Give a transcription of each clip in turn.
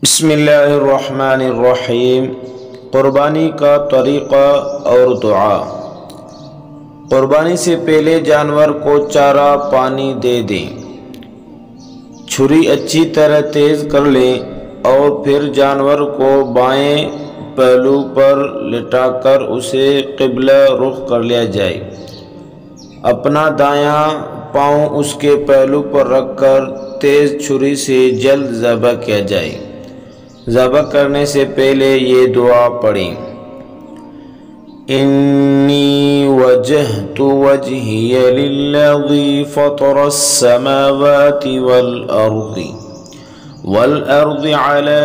بسم اللہ الرحمن الرحیم۔ قربانی کا طریقہ اور دعا۔ قربانی سے پہلے جانور کو چارہ پانی دے دیں، چھری اچھی طرح تیز کر لیں اور پھر جانور کو بائیں پہلو پر لٹا کر اسے قبلہ رخ کر لیا جائے۔ اپنا دایاں پاؤں اس کے پہلو پر رکھ کر تیز چھری سے جلد ذبح کیا جائے۔ ذبح کرنے سے پہلے یہ دعا پڑھیں: انی وجہت وجہی للذی فطر السماوات والارض علی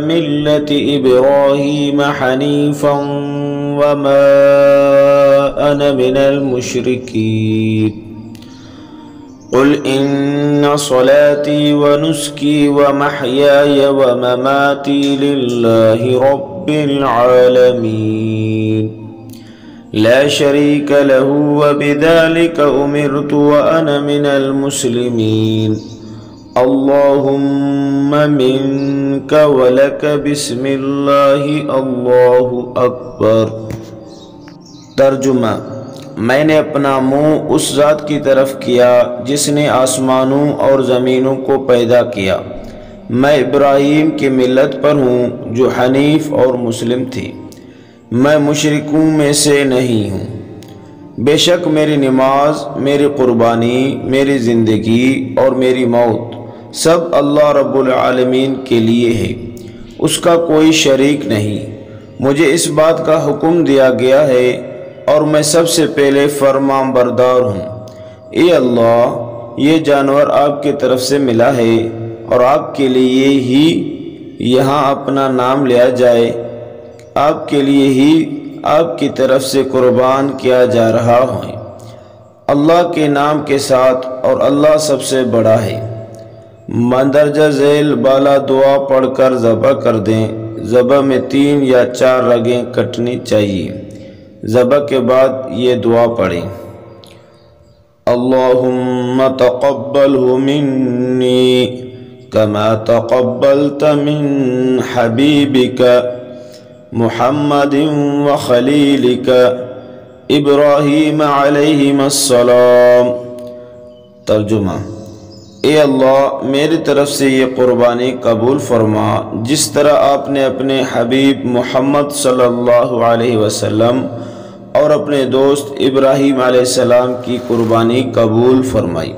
ملت ابراہیم حنیفا وما انا من المشرکین قل ان صلاتي ونسكي ومحياي ومماتي لله رب العالمين لا شريك له وبذلك أمرت وأنا من المسلمين اللهم منك ولك بسم الله الله أكبر۔ ترجمہ: میں نے اپنا منہ اس ذات کی طرف کیا جس نے آسمانوں اور زمینوں کو پیدا کیا۔ میں ابراہیم کی ملت پر ہوں جو حنیف اور مسلم تھی، میں مشرکوں میں سے نہیں ہوں۔ بے شک میری نماز، میری قربانی، میری زندگی اور میری موت سب اللہ رب العالمین کے لیے ہے، اس کا کوئی شریک نہیں۔ مجھے اس بات کا حکم دیا گیا ہے اور میں سب سے پہلے فرمان بردار ہوں۔ اے اللہ، یہ جانور آپ کی طرف سے ملا ہے اور آپ کے لیے ہی یہاں اپنا نام لیا جائے، آپ کے لیے ہی آپ کی طرف سے قربان کیا جا رہا ہے، اللہ کے نام کے ساتھ، اور اللہ سب سے بڑا ہے۔ مندرجہ ذیل بالا دعا پڑھ کر ذبح کر دیں۔ ذبح میں 3 یا 4 رگیں کٹنی چاہیے۔ ذبح کے بعد یہ دعا پڑھیں: اللہم تقبلہ منی کما تقبلت من حبیبک محمد وخلیلک ابراہیم علیہ السلام۔ ترجمہ: اے اللہ، میری طرف سے یہ قربانی قبول فرما جس طرح آپ نے اپنے حبیب محمد صلی اللہ علیہ وسلم اور اپنے دوست ابراہیم علیہ السلام کی قربانی قبول فرمائی۔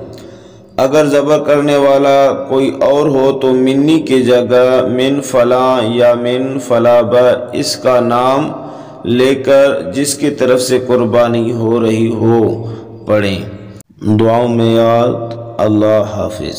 اگر ذبح کرنے والا کوئی اور ہو تو منی کی جگہ من فلاں یا من فلابہ اس کا نام لے کر جس کی طرف سے قربانی ہو رہی ہو پڑھیں۔ دعاؤں میں یاد۔ اللہ حافظ۔